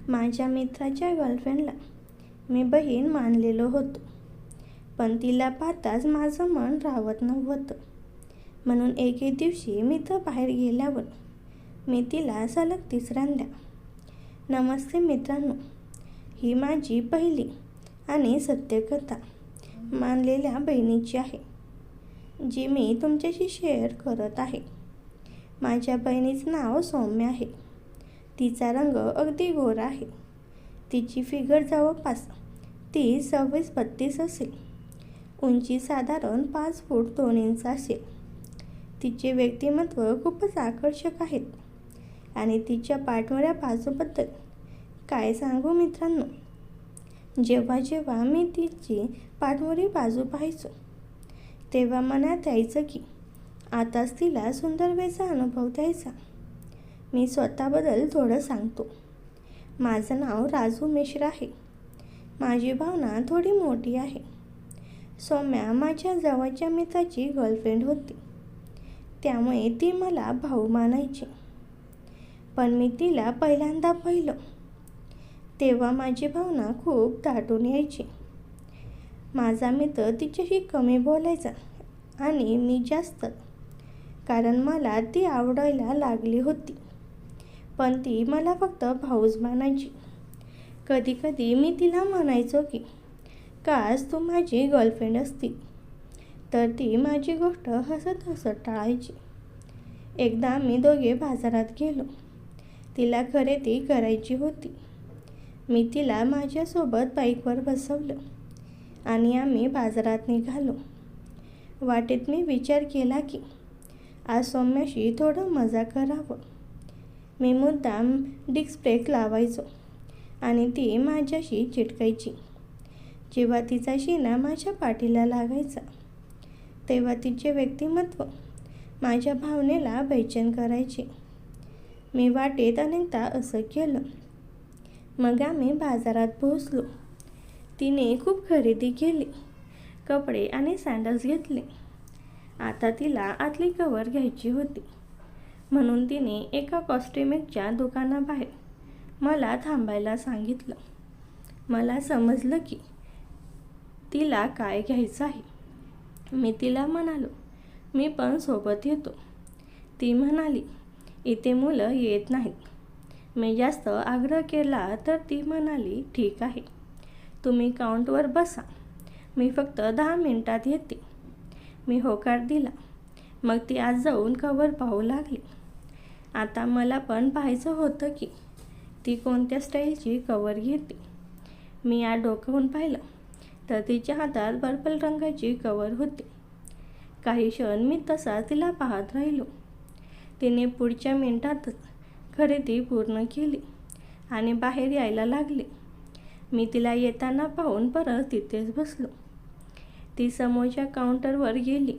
माझ्या मित्राच्या गर्लफ्रेंडला मी बहीण मानलेलो होतो, पण तिला पाहताच माझं मन राहत नव्हतं. म्हणून एके दिवशी मित्र बाहेर गेल्यावर मी तिला सलग तिसऱ्यांदा, नमस्ते मित्रांनो, ही माझी पहिली आणि सत्यकथा मानलेल्या बहिणीची आहे, जी मी तुमच्याशी शेअर करत आहे. माझ्या बहिणीचं नाव सौम्य आहे. तिचा रंग अगदी गोरा आहे. तिची फिगर जवळपास 30-26-32 असेल. उंची साधारण 5 फूट 2 इंच असेल. तिचे व्यक्तिमत्व खूपच आकर्षक आहेत आणि तिच्या पाठमोऱ्या बाजूबद्दल काय सांगू मित्रांनो. जेव्हा जेव्हा मी तिची पाठमोरी बाजू पाहायचो, तेव्हा मनात यायचं की आताच तिला सुंदर वेळचा अनुभव द्यायचा. मी स्वतःबद्दल थोडं सांगतो. माझं नाव राजू मिश्र आहे. माझी भावना थोडी मोठी आहे. सौम्या माझ्या जवळच्या मित्राची गर्लफ्रेंड होती, त्यामुळे ती मला भाऊ मानायची. पण मी तिला पहिल्यांदा पाहिलं तेव्हा माझी भावना खूप दाटून यायची. माझा मित्र तिच्याशी कमी बोलायचा आणि मी जास्त, कारण मला ती आवडायला लागली होती. पण ती मला फक्त भाऊच मानायची. कधी कधी मी तिला म्हणायचो की काश तू माझी गर्लफ्रेंड असती, तर ती माझी गोष्ट हसत हसत टाळायची. एकदा आम्ही दोघे बाजारात गेलो. तिला खरेदी करायची होती. मी तिला माझ्यासोबत बाईकवर बसवलं आणि आम्ही बाजारात निघालो. वाटेत मी विचार केला की आज सौम्याशी थोडं मजा करावं. मी मुद्दाम डिस्क ब्रेक लावायचो आणि ती माझ्याशी चिटकायची. जेव्हा तिचा शिना माझ्या पाठीला लागायचा, तेव्हा तिचे व्यक्तिमत्व माझ्या भावनेला बेचैन करायचे. मी वाटेत अनेकदा असं केलं. मग आम्ही बाजारात पोहोचलो. तिने खूप खरेदी केली. कपडे आणि सँडल्स घेतले. आता तिला आतली कवर घ्यायची होती, म्हणून तिने एका कॉस्मेटिकच्या दुकानाबाहेर मला थांबायला सांगितलं. मला समजलं की तिला काय घ्यायचं आहे. मी तिला म्हणालो, मी पण सोबत येतो. ती म्हणाली, इथे मुलं येत नाहीत. मी जास्त आग्रह केला तर ती म्हणाली, ठीक आहे, तुम्ही काउंटवर बसा, मी फक्त 10 मिनिटात येते. मी होकार दिला. मग ती आज जाऊन कवर पाहू लागली. आता मला पण पाहायचं होतं की ती कोणत्या स्टाईलची कवर घेते. मी आज डोकावून पाहिलं तर तिच्या हातात पर्पल रंगाची कवर होती. काही क्षण मी तसा तिला पाहत राहिलो. तिने पुढच्या मिनिटातच खरेदी पूर्ण केली आणि बाहेर यायला लागली. मी तिला येताना पाहून परत तिथेच बसलो. ती समोरच्या काउंटरवर गेली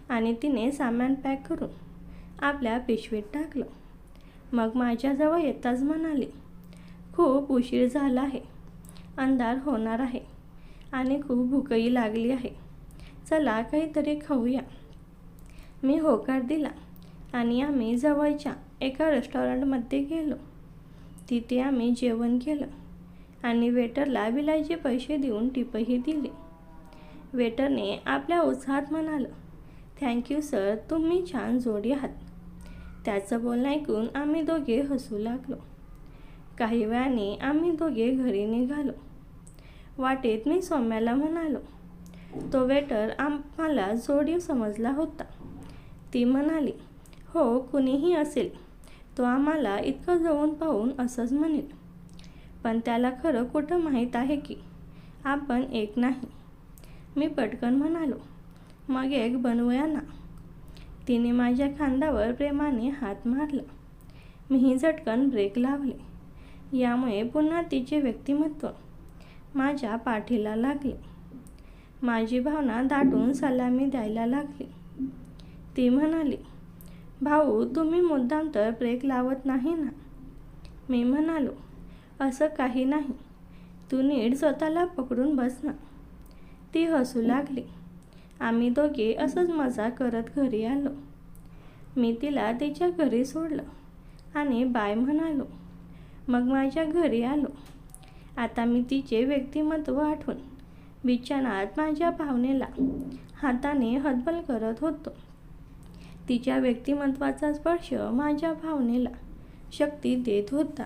आणि तिने सामान पॅक करून आपल्या पिशवीत टाकलं. मग माझ्याजवळ येताच म्हणाली, खूप उशीर झाला आहे, अंधार होणार आहे आणि खूप भूकही लागली आहे. चला काहीतरी खाऊया. मी होकार दिला आणि आम्ही जवळच्या एका रेस्टॉरंटमध्ये गेलो. तिथे आम्ही जेवण केलं आणि वेटरला बिलाचे पैसे देऊन टिपही दिली. वेटरने आपल्या उत्साहात म्हणालं, थँक्यू सर, तुम्ही छान जोडी आहात. त्याचं बोलणं ऐकून आम्ही दोघे हसू लागलो. काही वेळाने आम्ही दोघे घरी निघालो. वाटेत मी सौम्याला म्हणालो, तो वेटर आम्हाला जोडी समजला होता. ती म्हणाली, हो, कुणीही असेल, तो आम्हाला इतकं जवळून पाहून असंच म्हणेल. पण त्याला खरं कुठं माहीत आहे की आपण एक नाही. मी पटकन म्हणालो, मग एक बनवूया ना. तिने माझ्या खांद्यावर प्रेमाने हात मारला. मीही झटकन ब्रेक लावले. यामुळे पुन्हा तिचे व्यक्तिमत्व माझ्या पाठीला लागले. माझी भावना दाटून सलामी द्यायला लागली. ती म्हणाली, भाऊ, तुम्ही मुद्दाम तर ब्रेक लावत नाही ना. मी म्हणालो, असं काही नाही, तू नीट स्वतःला पकडून बस ना. ती हसू लागली. आम्ही दोघे असंच मजा करत घरी आलो. मी तिला तिच्या घरी सोडलं आणि बाय म्हणालो. मग माझ्या घरी आलो. आता मी तिचे व्यक्तिमत्व आठवून बिछानात माझ्या भावनेला हाताने हतबल करत होतो. तिच्या व्यक्तिमत्वाचा स्पर्श माझ्या भावनेला शक्ती देत होता.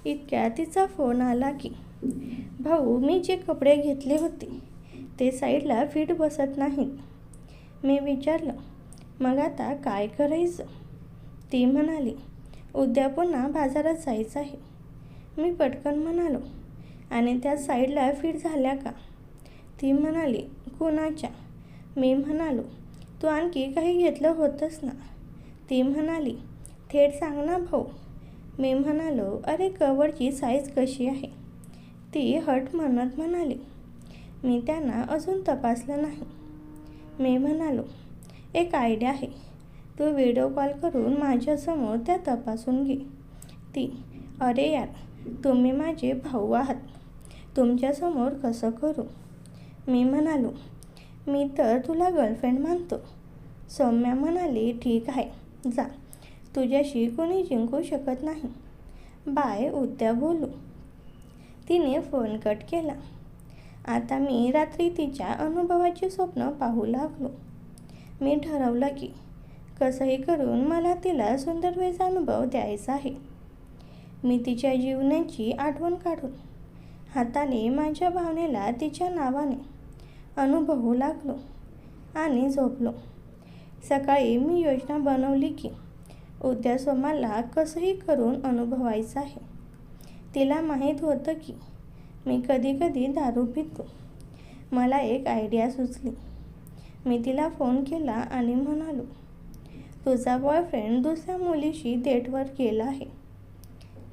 इतक्यात तिचा फोन आला की, भाऊ, मी जे कपडे घेतले होते ते साईडला फिट बसत नाहीत. मी विचारलं, मग आता काय करायचं? ती म्हणाली, उद्या पुन्हा बाजारात जायचं आहे. मी पटकन म्हणालो, आणि त्या साईडला फिट झाल्या का? ती म्हणाली, कुणाच्या? मी म्हणालो, तू आणखी काही घेतलं होतंस ना? ती म्हणाली, थेट सांग ना भाऊ. मी म्हणालो, अरे कवरची साईज कशी आहे? ती हट म्हणत म्हणाली, मी त्यांना अजून तपासलं नाही. मी म्हणालो, एक आयडिया आहे. तू व्हिडिओ कॉल करून माझ्यासमोर त्या तपासून घे. ती, अरे यार, तुम्ही माझे भाऊ आहात. तुमच्यासमोर कसं करू? मी म्हणालो, मी तर तुला गर्लफ्रेंड मानतो. सौम्या म्हणाली, ठीक आहे, जा. तुझ्याशी कोणी जिंकू शकत नाही. बाय, उद्या बोलू. तिने फोन कट केला. आता मी रात्री तिच्या अनुभवाची स्वप्न पाहू लागलो. मी ठरवलं की कसंही करून मला तिला सुंदर वेळचा अनुभव द्यायचा आहे. मी तिच्या जीवनाची आठवण काढून हाताने माझ्या भावनेला तिच्या नावाने अनुभवू लागलो आणि झोपलो. सकाळी मी योजना बनवली की उद्या सोमाला कसंही करून अनुभवायचं आहे. तिला माहीत होतं की मी कधी कधी दारू पितो. मला एक आयडिया सुचली. मी तिला फोन केला आणि म्हणालो, तुझा बॉयफ्रेंड दुसऱ्या मुलीशी डेटवर गेला आहे.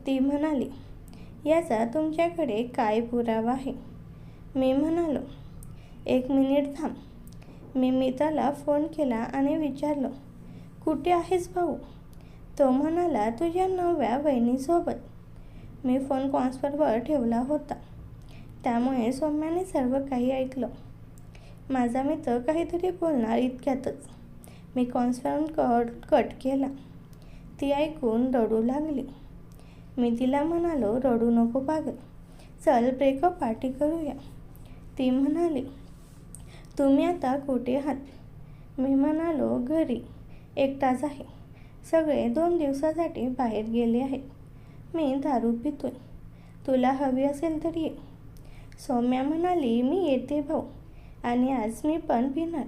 ती म्हणाली, याचा तुमच्याकडे काय पुरावा आहे? मी म्हणालो, 1 मिनिट थांब. मी मित्राला फोन केला आणि विचारलं, कुठे आहेस भाऊ? तो म्हणाला, तुझ्या नव्या वहिनीसोबत. मी फोन कॉन्सफरवर ठेवला होता, त्यामुळे सौम्याने सर्व काही ऐकलं. माझा मित्र काहीतरी बोलणार इतक्यातच मी कॉन्सफरन्स कट केला. ती ऐकून रडू लागली. मी तिला म्हणालो, रडू नको पागल, चल ब्रेकअप पार्टी करूया. ती म्हणाली, तुम्ही आता कुठे आहात? मी म्हणालो, घरी, एकटाच आहे. सगळे 2 दिवसासाठी बाहेर गेले आहेत. मी दारू पितोय. तुला हवी असेल तर ये. सौम्या म्हणाली, मी येते भाऊ, आणि आज मी पण पिणार.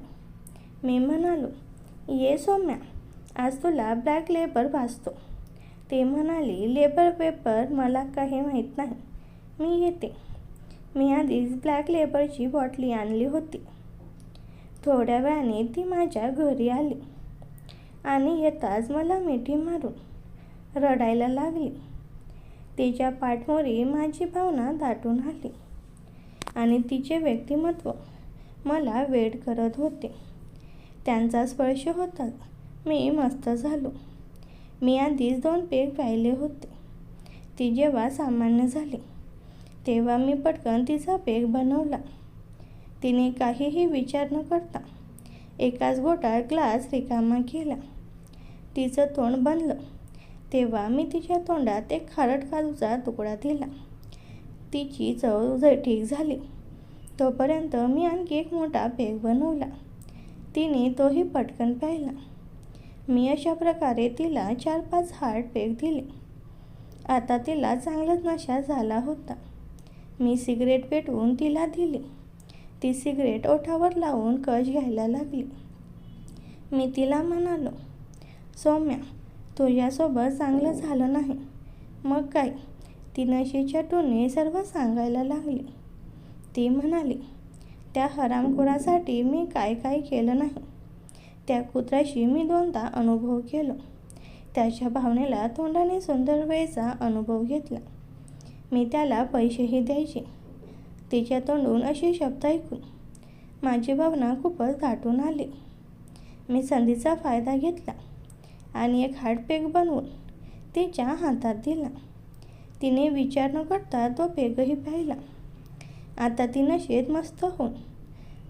मी म्हणालो, ये सौम्या, आज तुला ब्लॅक लेबर भासतो. ते म्हणाली, लेबर पेपर मला काही माहीत नाही, मी येते. मी आधीच ब्लॅक लेबरची बॉटली आणली होती. थोड्या वेळाने ती माझ्या घरी आली आणि येताच मला मिठी मारून रडायला लागली. तिच्या पाठमोरी माझी भावना दाटून आली आणि तिचे व्यक्तिमत्व मला वेड करत होते. त्यांचा स्पर्श होताच मी मस्त झालो. मी आधीच 2 पेग प्यायले होते. ती जेव्हा सामान्य झाली तेव्हा मी पटकन तिचा पेग बनवला. तिने काहीही विचार न करता एकाच घोटात ग्लास रिकामा केला. तिचं तोंड बनलं तेव्हा मी तिच्या तोंडात एक खारट काजूचा तुकडा दिला. तिची चव ठीक झाली तोपर्यंत मी आणखी एक मोठा पेग बनवला. तिने तोही पटकन प्यायला. मी अशा प्रकारे तिला 4-5 हार्ड पेग दिले. आता तिला चांगलाच नशा झाला होता. मी सिगरेट पेटवून तिला दिली. ती सिगरेट ओठावर लावून कश घ्यायला लागली. मी तिला म्हणालो, सौम्या, तुझ्यासोबत चांगलं झालं नाही. मग काय? ती नशेच्या टोने सर्व सांगायला लागली. ती म्हणाली, त्या हरामखोरासाठी मी काय केलं नाही. त्या कुत्र्याशी मी 2दा अनुभव केला. त्याच्या भावनेला तोंडाने सुंदर वेळचा अनुभव घेतला. मी त्याला पैसेही द्यायचे. तिच्या तोंडून असे शब्द ऐकून माझी भावना खूपच दाटून आली. मी संधीचा फायदा घेतला आणि एक हार्ड पेग बनवून तिच्या हातात दिला. तिने विचार न करता तो पेगही प्यायला. आता ती नशेत मस्त होऊन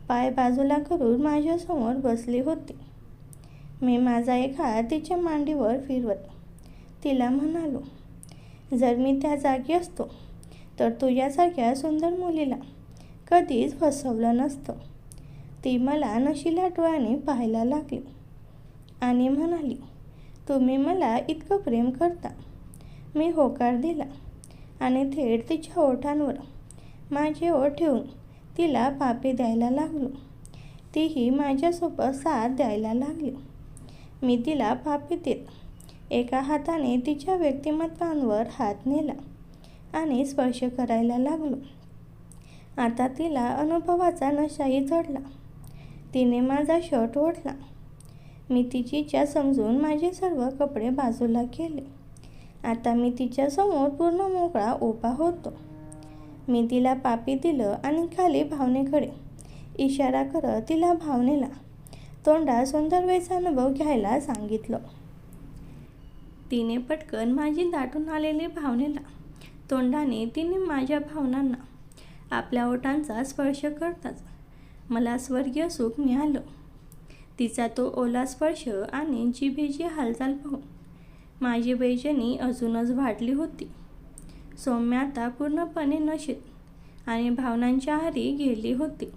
पाय बाजूला करून माझ्यासमोर बसली होती. मी माझा एक हात तिच्या मांडीवर फिरवत तिला म्हणालो, जर मी त्या जागी असतो तर तुझ्यासारख्या सुंदर मुलीला कधीच फसवलं नसतं. ती मला नशिल्या डोळ्याने पाहायला लागली आणि म्हणाली, तुम्ही मला इतकं प्रेम करता. मी होकार दिला आणि थेट तिच्या ओठांवर माझे ओठ ठेवून तिला पापी द्यायला लागलो. तीही माझ्यासोबत साथ द्यायला लागली. मी तिला पापी देत एका हाताने तिच्या व्यक्तिमत्वांवर हात नेला आणि स्पर्श करायला लागलो. आता तिला अनुभवाचा नशाही चढला. तिने माझा शर्ट ओढला. मी तिची इच्छा समजून माझे सर्व कपडे बाजूला केले. आता मी तिच्यासमोर पूर्ण मोकळा उभा होतो. मी तिला पापी दिलं आणि खाली भावनेकडे इशारा करत तिला भावनेला तोंडात सुंदर वेळचा अनुभव घ्यायला सांगितलं. तिने पटकन माझी दाटून आलेली भावनेला तोंडाने तिने माझ्या भावनांना आपल्या ओठांचा स्पर्श करताच मला स्वर्गीय सुख मिळालं. तिचा तो ओला स्पर्श आणि जिभेची हालचाल पाहून माझी बेचैनी अजूनच वाढली होती. सौम्या आता पूर्णपणे नशेत आणि भावनांच्या आहारी गेली होती.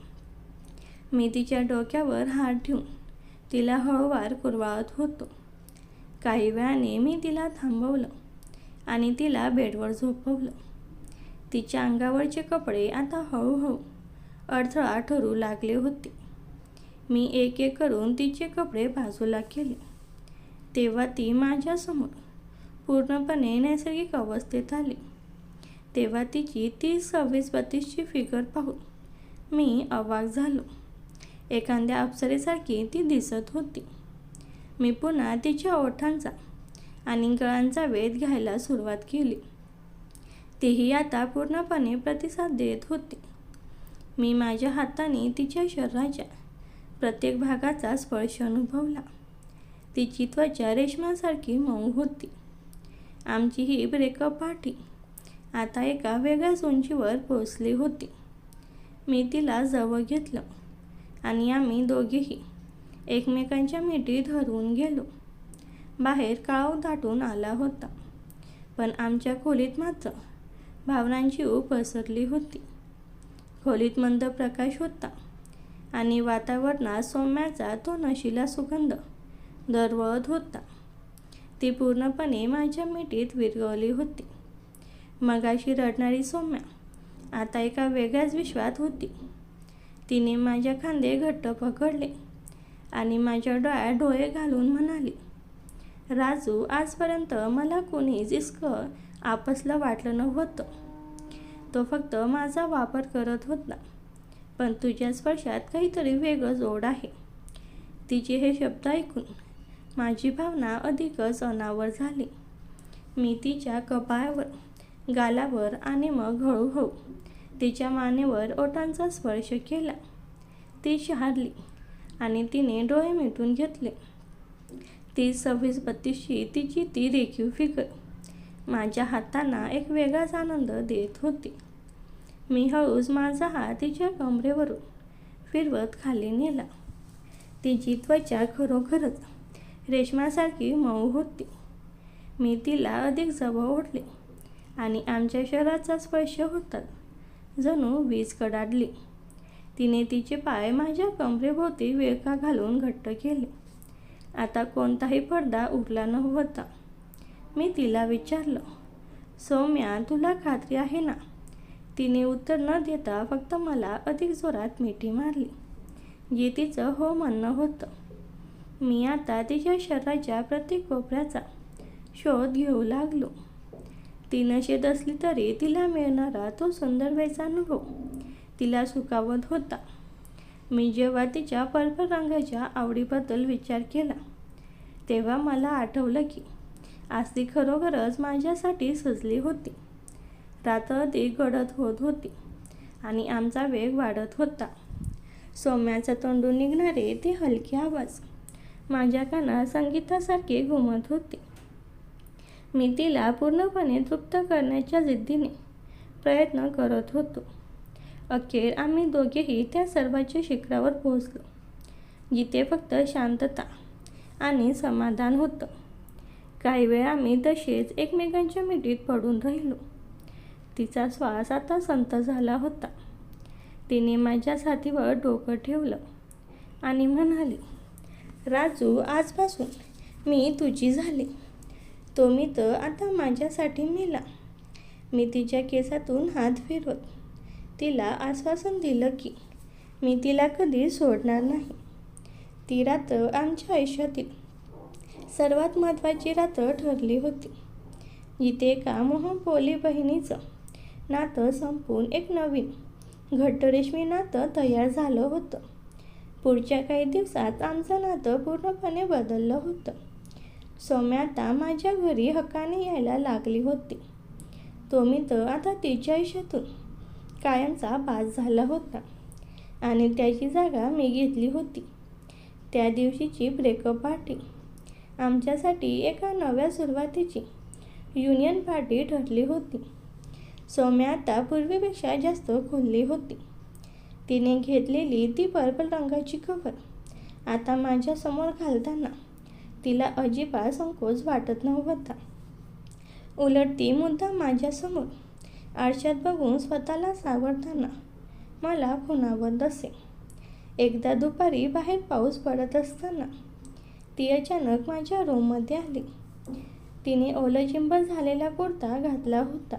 मी तिच्या डोक्यावर हात ठेवून तिला हळूवार कुरवाळत होतो. काही वेळाने मी तिला थांबवलं आणि तिला बेडवर झोपवलं. तिच्या अंगावरचे कपडे आता हळूहळू अडथळा ठरू लागले होते. मी एक एक करून तिचे कपडे बाजूला केले. तेव्हा ती माझ्यासमोर पूर्णपणे नैसर्गिक अवस्थेत आली. तेव्हा तिची 30-26-32ची फिगर पाहून मी अवाक झालो. एखाद्या अप्सरेसारखी ती दिसत होती. मी पुन्हा तिच्या ओठांचा आणि गळांचा वेध घ्यायला सुरुवात केली. तीही आता पूर्णपणे प्रतिसाद देत होती. मी माझ्या हाताने तिच्या शरीराच्या प्रत्येक भागाचा स्पर्श अनुभवला. तिची त्वचा रेशमासारखी मऊ होती. आमची ही ब्रेकअप पार्टी आता एका वेगळ्याच उंचीवर पोहोचली होती. मी तिला जवळ घेतलं आणि आम्ही दोघेही एकमेकांच्या मिठीत हरवून गेलो. बाहेर काळोख दाटून आला होता, पण आमच्या खोलीत मात्र भावनांची ऊब पसरली होती. खोलीत मंद प्रकाश होता आणि वातावरणात सौम्याचा तो नशिला सुगंध दरवळत होता. ती पूर्णपणे माझ्या मिठीत विरघळली होती. मगाशी रडणारी सौम्या आता एका वेगळ्याच विश्वात होती. तिने माझ्या खांदे घट्ट पकडले आणि माझ्या डोळ्यात डोळे घालून म्हणाली, राजू, आजपर्यंत मला कोणीच इतकं आपसलं वाटलं नव्हतं. तो फक्त माझा वापर करत होता, पण तुझ्या स्पर्शात काहीतरी वेगळं जोड आहे. तिचे हे शब्द ऐकून माझी भावना अधिकच अनावर झाली. मी तिच्या कपाळावर, गालावर आणि मग हळूहळू तिच्या मानेवर ओठांचा स्पर्श केला. ती शहारली आणि तिने डोळे मिटून घेतले. 30-26-32ची तिची ती रेखीव फिगर माझ्या हातांना एक वेगळाच आनंद देत होती. मी हळूच माझा हात तिच्या कमरेवरून फिरवत खाली नेला. तिची त्वचा खरोखरच रेशमासारखी मऊ होती. मी तिला अधिक जवळ ओढले आणि आमच्या शरीराचा स्पर्श होतात जणू वीज कडाडली. तिने तिचे पाय माझ्या कमरेभोवती विळखा घालून घट्ट केले. आता कोणताही पडदा उरला नव्हता. मी तिला विचारलं, सौम्या, तुला खात्री आहे ना? तिने उत्तर न देता फक्त मला अधिक जोरात मिठी मारली, जे तिचं हो म्हणणं होतं. मी आता तिच्या शरीराच्या प्रत्येक कोपऱ्याचा शोध घेऊ लागलो. ती नशेत असली तरी तिला मिळणारा तो सुंदर वेळचा अनुभव तिला सुखावत होता. मी जेव्हा तिच्या पर्पल रंगाच्या आवडीबद्दल विचार केला, तेव्हा मला आठवलं की आज ती खरोखरच माझ्यासाठी सजली होती. रात्र अधिक गडद होत होती आणि आमचा वेग वाढत होता. सौम्याच्या तोंडून निघणारे ते हलके आवाज माझ्या कानात संगीतासारखे घुमत होते. मी तिला पूर्णपणे तृप्त करण्याच्या जिद्दीने प्रयत्न करत होतो. अखेर आम्ही दोघेही त्या सर्वाच्या शिखरावर पोहोचलो, जिथे फक्त शांतता आणि समाधान होतं. काही वेळ आम्ही तसेच एकमेकांच्या मिठीत पडून राहिलो. तिचा श्वास आता संथ झाला होता. तिने माझ्या छातीवर डोकं ठेवलं आणि म्हणाली, राजू, आजपासून मी तुझी झाले. तो मित्र आता माझ्यासाठी मेला. मी तिच्या केसातून हात फिरवत तिला आश्वासन दिलं की मी तिला कधी सोडणार नाही. ती रात्र आमच्या आयुष्यातील सर्वात महत्त्वाची रात्र ठरली होती, जिथे एका मोहपोली बहिणीचं नातं संपून एक नवीन घट्ट रेशमी नातं तयार झालं होतं. पुढच्या काही दिवसात आमचं नातं पूर्णपणे बदललं होतं. सौम्या आता माझ्या घरी हक्काने यायला लागली होती. तो मित्र आता तिच्या आयुष्यातून कायमचा बास झाला होता आणि त्याची जागा मी घेतली होती. त्या दिवशीची ब्रेकअप पार्टी आमच्यासाठी एका नव्या सुरुवातीची युनियन पार्टी ठरली होती. सौम्या आता पूर्वीपेक्षा जास्त खुलली होती. तिने घेतलेली ती पर्पल रंगाची कव्हर आता माझ्यासमोर घालताना तिला अजिबात संकोच वाटत नव्हता. उलट ती मुद्दाम माझ्यासमोर आरशात बघून स्वतःला सावरताना मला खुणावत असे. एकदा दुपारी बाहेर पाऊस पडत असताना ती अचानक माझ्या रूममध्ये आली. तिने ओलचिंब झालेला कुर्ता घातला होता,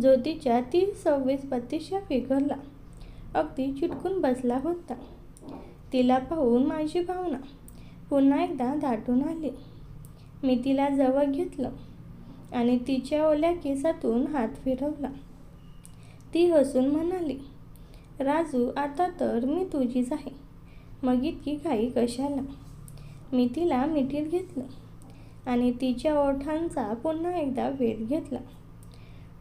जो तिच्या 30-26-32 फिगरला अगदी चिटकून बसला होता. तिला पाहून माझी भावना पुन्हा एकदा दाटून आली. मी तिला जवळ घेतलं आणि तिच्या ओल्या केसातून हात फिरवला. ती हसून म्हणाली, राजू, आता तर मी तुझीच आहे, मग इतकी घाई कशाला? मी तिला मिठीत घेतलं आणि तिच्या ओठांचा पुन्हा एकदा वेध घेतला.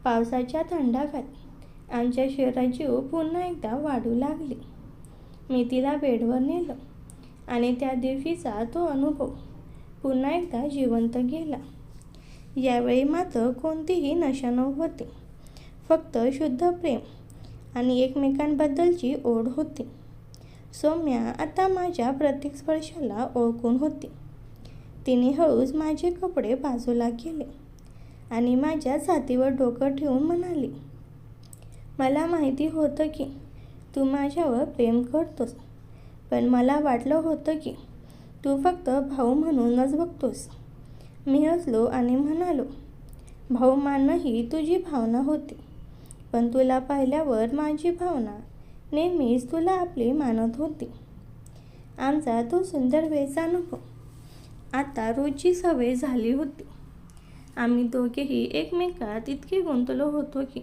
पावसाच्या थंडाव्यात आमच्या शरीराची जीव पुन्हा एकदा वाढू लागली. मी तिला बेडवर नेलं आणि त्या दिवशीचा तो अनुभव पुन्हा एकदा जिवंत गेला. यावेळी मात्र कोणतीही नशा नव्हती, फक्त शुद्ध प्रेम आणि एकमेकांबद्दलची ओढ होती. सौम्या आता माझ्या प्रत्येक स्पर्शाला ओळखून होती. तिने हळूच माझे कपडे बाजूला केले आणि माझ्या छातीवर डोकं ठेवून म्हणाली, मला माहिती होतं की तू माझ्यावर प्रेम करतोस, पण मला वाटलं होतं की तू फक्त भाऊ म्हणूनच बघतोस. मी हसलो आणि म्हणालो, भाऊ मानणं ही तुझी भावना होती, पण तुला पाहिल्यावर माझी भावना नेहमीच तुला आपली मानत होती. आमचा तो सुंदर वेळचा अनुभव आता रोजची सवय झाली होती. आम्ही दोघेही एकमेकात इतके गुंतलो होतो की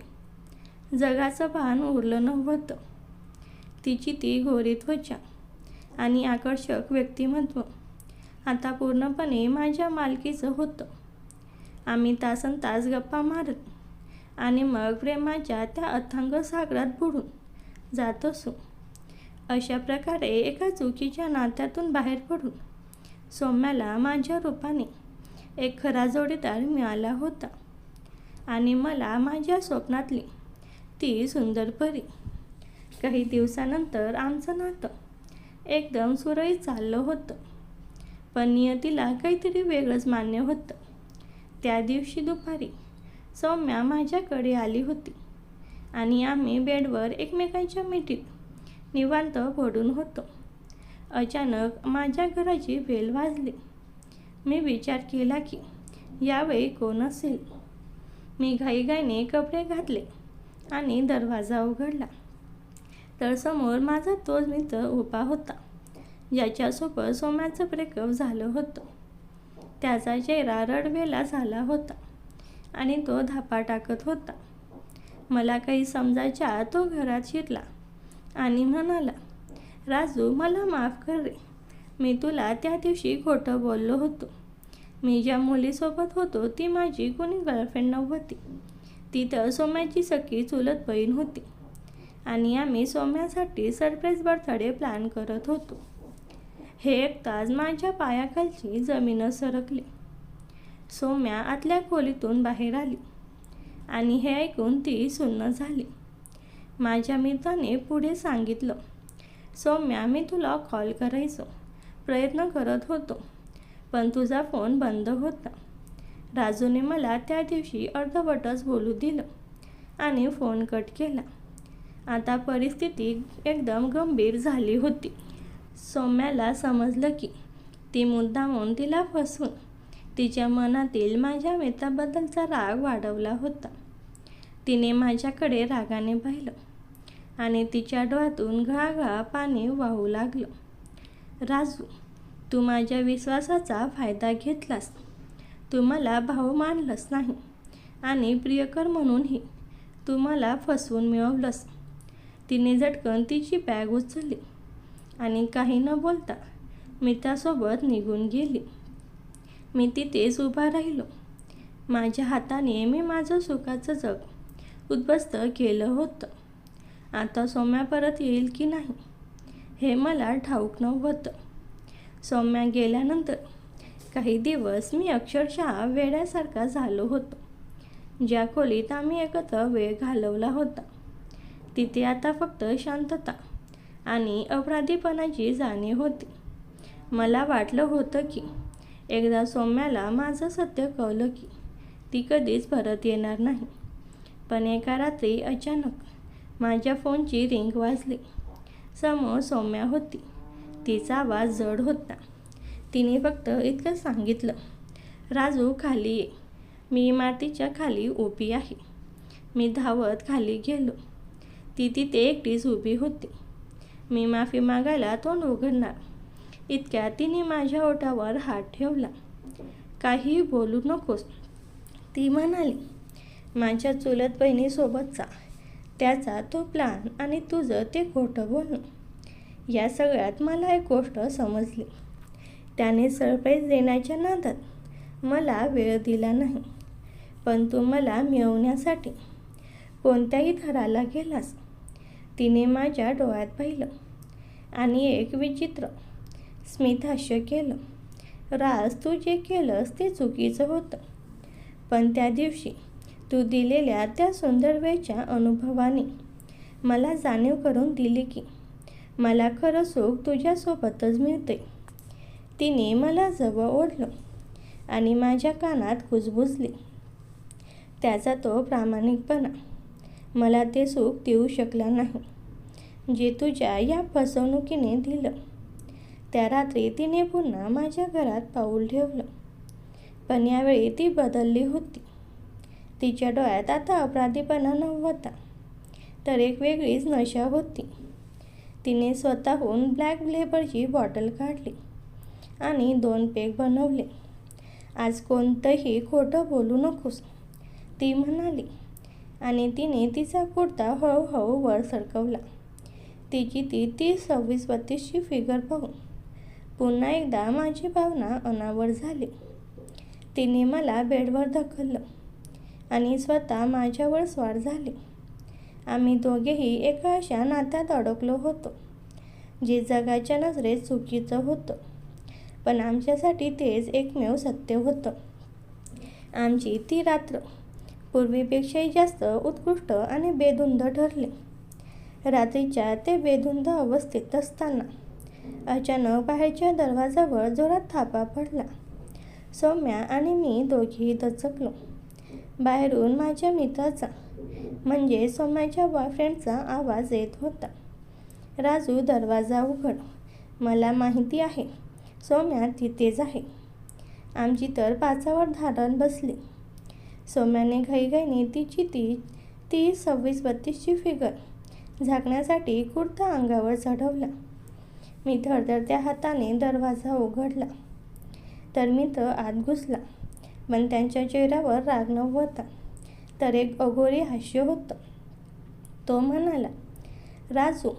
जगाचं भान उरलं नव्हतं. तिची ती गोरी त्वचा आणि आकर्षक व्यक्तिमत्व आता पूर्णपणे माझ्या मालकीचं होतं. आम्ही तासनतास गप्पा मारत आणि मग प्रेमाच्या त्या अथांग सागरात बुडून जात असू. अशा प्रकारे एका चुकीच्या नात्यातून बाहेर पडून सौम्याला माझ्या रूपाने एक खरा जोडीदार मिळाला होता आणि मला माझ्या स्वप्नातली ती सुंदर परी. काही दिवसानंतर आमचं नातं एकदम सुरळीत चाललं होतं, पण नियतीला काहीतरी वेगळंच मान्य होतं. त्या दिवशी दुपारी सौम्या माझ्याकडे आली होती आणि आम्ही बेडवर एकमेकांच्या मिठीत निवांत पडून होतो. अचानक माझ्या घराची बेल वाजली. मी विचार केला की यावेळी कोण असेल. मी घाईघाईने कपडे घातले आणि दरवाजा उघडला तर समोर माझा तोच मित्र उभा होता, ज्याच्यासोबत सौम्याचं ब्रेकअप झालं होतं. त्याचा चेहरा रडवेला झाला होता आणि तो धापा टाकत होता. मला काही समजायच्या तो घरात शिरला आणि म्हणाला, राजू, मला माफ कर रे. मी तुला त्या दिवशी खोटं बोललो होतो. मी ज्या मुलीसोबत होतो ती माझी कोणी गर्लफ्रेंड नव्हती. ती तर सौम्याची सख्खी चुलत बहीण होती आणि आम्ही सौम्यासाठी सरप्राईज बर्थडे प्लॅन करत होतो. हे ऐकताच माझ्या पायाखालची जमीनच सरकली. सौम्या आतल्या खोलीतून बाहेर आली आणि हे ऐकून ती सुन्न झाली. माझ्या मित्राने पुढे सांगितलं, सौम्या, मी तुला कॉल करायचो प्रयत्न करत होतो, पण तुझा फोन बंद होता. राजूने मला त्या दिवशी अर्धवटच बोलू दिलं आणि फोन कट केला. आता परिस्थिती एकदम गंभीर झाली होती. सौम्याला समजलं की ती मुद्दामून तिला फसवून तिच्या मनातील माझ्या मित्राबद्दलचा राग वाढवला होता. तिने माझ्याकडे रागाने पाहिलं आणि तिच्या डोळ्यातून घळाघळा पाणी वाहू लागलं. राजू, तू माझ्या विश्वासाचा फायदा घेतलास. तू मला भाऊ मानलंस नाही आणि प्रियकर म्हणूनही तू मला फसवून मिळवलंस. तिने झटकन तिची बॅग उचलली आणि काही न बोलता मित्रासोबत निघून गेली. मी तिथेच उभा राहिलो. माझ्या हाताने मी माझं सुखाचं जग उद्ध्वस्त केलं होतं. आता सौम्या परत येईल की नाही हे मला ठाऊक नव्हतं. सौम्या गेल्यानंतर काही दिवस मी अक्षरशः वेड्यासारखा झालो होतो. ज्या खोलीत आम्ही एकत्र वेळ घालवला होता तिथे आता फक्त शांतता आणि अपराधीपणाची जाणीव होती. मला वाटलं होतं की एकदा सौम्याला माझं सत्य कळलं की ती कधीच परत येणार नाही. पण एका रात्री अचानक माझ्या फोनची रिंग वाजली. समोर सौम्या होती. तिचा आवाज जड होता. तिने फक्त इतकं सांगितलं, राजू खाली ये. मी इमारतीच्या खाली उभी आहे. मी धावत खाली गेलो. ती तिथे एकटीच उभी होती. मी माफी मागायला तोंड उघडणार इतक्या तिने माझ्या ओठावर हात ठेवला. काही बोलू नकोस, ती म्हणाली. माझ्या चुलत बहिणीसोबतचा त्याचा तो प्लॅन आणि तुझं ते खोटं बोलणं, या सगळ्यात मला एक गोष्ट समजली. त्याने सरप्राईज देण्याच्या नादात मला वेळ दिला नाही. पण तू मला मिळवण्यासाठी कोणत्याही थराला गेलास. तिने माझ्या डोळ्यात पाहिलं आणि एक विचित्र स्मितहास्य केलं. राज, तू जे केलंस ते चुकीचं होतं. पण त्या दिवशी तू दिलेल्या त्या सुंदर वेळच्या अनुभवाने मला जाणीव करून दिली की मला खरं सुख तुझ्यासोबतच मिळते. तिने मला जवळ ओढलं आणि माझ्या कानात कुजबुजली. त्याचा तो प्रामाणिकपणा मला ते सुख देऊ शकला नाही जे तुझ्या या फसवणुकीने दिलं. त्या रात्री तिने पुन्हा माझ्या घरात पाऊल ठेवलं. पण यावेळी ती बदलली होती. तिच्या डोळ्यात आता अपराधीपणा नव्हता, तर एक वेगळीच नशा होती. तिने स्वतःहून ब्लॅक लेबलची बॉटल काढली आणि 2 पेग बनवले. आज कोणतंही खोटं बोलू नकोस, ती म्हणाली आणि तिने तिचा कुर्ता हळूहळू वर सरकवला. तिची ती 30-26-32ची फिगर पाहून पुन्हा एकदा माझी भावना अनावर झाली. तिने मला बेडवर ढकललं आणि स्वतः माझ्यावर स्वार झाली. आम्ही दोघेही एका अशा नात्यात अडकलो होतो जे जगाच्या नजरेत चुकीचं होतं, पण आमच्यासाठी तेच एकमेव सत्य होतं. आमची ती रात्र पूर्वीपेक्षाही जास्त उत्कृष्ट आणि बेधुंद ठरली. रात्रीच्या ते बेधुंद अवस्थेत असताना अचानक बाहेरच्या दरवाजावर जोरात थापा पडला. सौम्या आणि मी दोघेही दचकलो. बाहेरून माझ्या मित्राचा म्हणजे सौम्याच्या बॉयफ्रेंडचा आवाज येत होता. राजू, दरवाजा उघड. मला माहिती आहे सौम्या तिथेच आहे. आमची तर पाचावर धारण बसली. सौम्याने घाईघाईने तिची 30-26-32ची फिगर झाकण्यासाठी कुर्ता अंगावर चढवला. मी थरथरत्या हाताने दरवाजा उघडला तर मित्र आत घुसला. पण त्यांच्या चेहऱ्यावर राग नव्हता, तर एक अघोरी हास्य होतं. तो म्हणाला, राजू,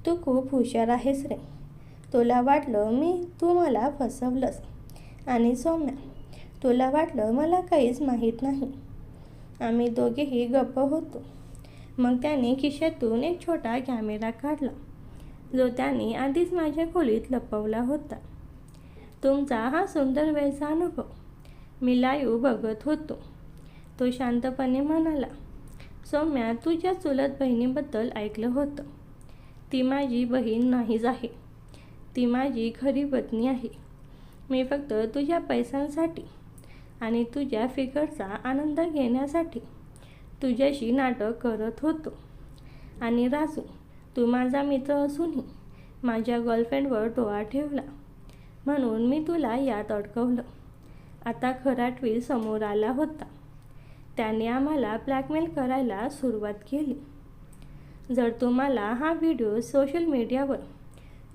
तू खूप हुशार आहेस रे. तुला वाटलं तू मला फसवलंस. आणि सौम्या, तुला वाटलं मला काहीच माहीत नाही. आम्ही दोघेही गप्प होतो. मग त्याने खिशातून एक छोटा कॅमेरा काढला जो त्याने आधीच माझ्या खोलीत लपवला होता. तुमचा हा सुंदर वेळचा अनुभव मी लाईव्ह बघत होतो. तो शांतपणे म्हणाला, सौम्या, तुझ्या चुलत बहिणीबद्दल ऐकलं होतं. ती माझी बहीण नाहीच आहे. ती माझी खरी पत्नी आहे. मी फक्त तुझ्या पैशांसाठी आणि तुझ्या फिकरचा आनंद घेण्यासाठी तुझ्याशी नाटक करत होतो. आणि राजू, तू माझा मित्र असूनही माझ्या गर्लफ्रेंडवर डोळा ठेवला म्हणून मी तुला यात अडकवलं. आता खरा ट्विल समोर आला होता. त्याने आम्हाला ब्लॅकमेल करायला सुरुवात केली. जर तुम्हाला हा व्हिडिओ सोशल मीडियावर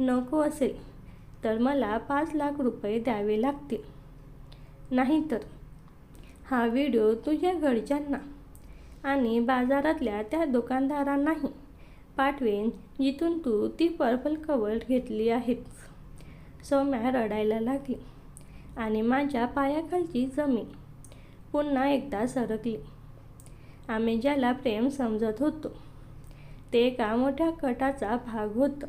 नको असेल तर मला 5 लाख रुपये द्यावे लागतील. नाहीतर हा व्हिडिओ तुझ्या घरच्यांना आणि बाजारातल्या त्या दुकानदारांनाही पाठवेन जिथून तू ती पर्पल कवर घेतली आहेस. सौम्या रडायला लागली आणि माझ्या पायाखालची जमीन पुन्हा एकदा सरकली. आम्ही ज्याला प्रेम समजत होतो ते एका मोठ्या कटाचा भाग होतं.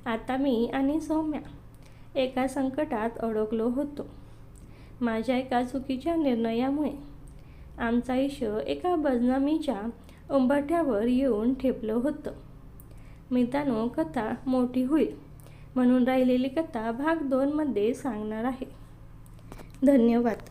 आता मी आणि सौम्या एका संकटात अडकलो होतो. माझ्या एका चुकीच्या निर्णयामुळे आमचं आयुष्य एका बदनामीच्या उंबरठ्यावर येऊन ठेपलं होतं. मित्रांनो, कथा मोठी होईल म्हणून राहिलेली कथा भाग 2 मध्ये सांगणार आहे. धन्यवाद.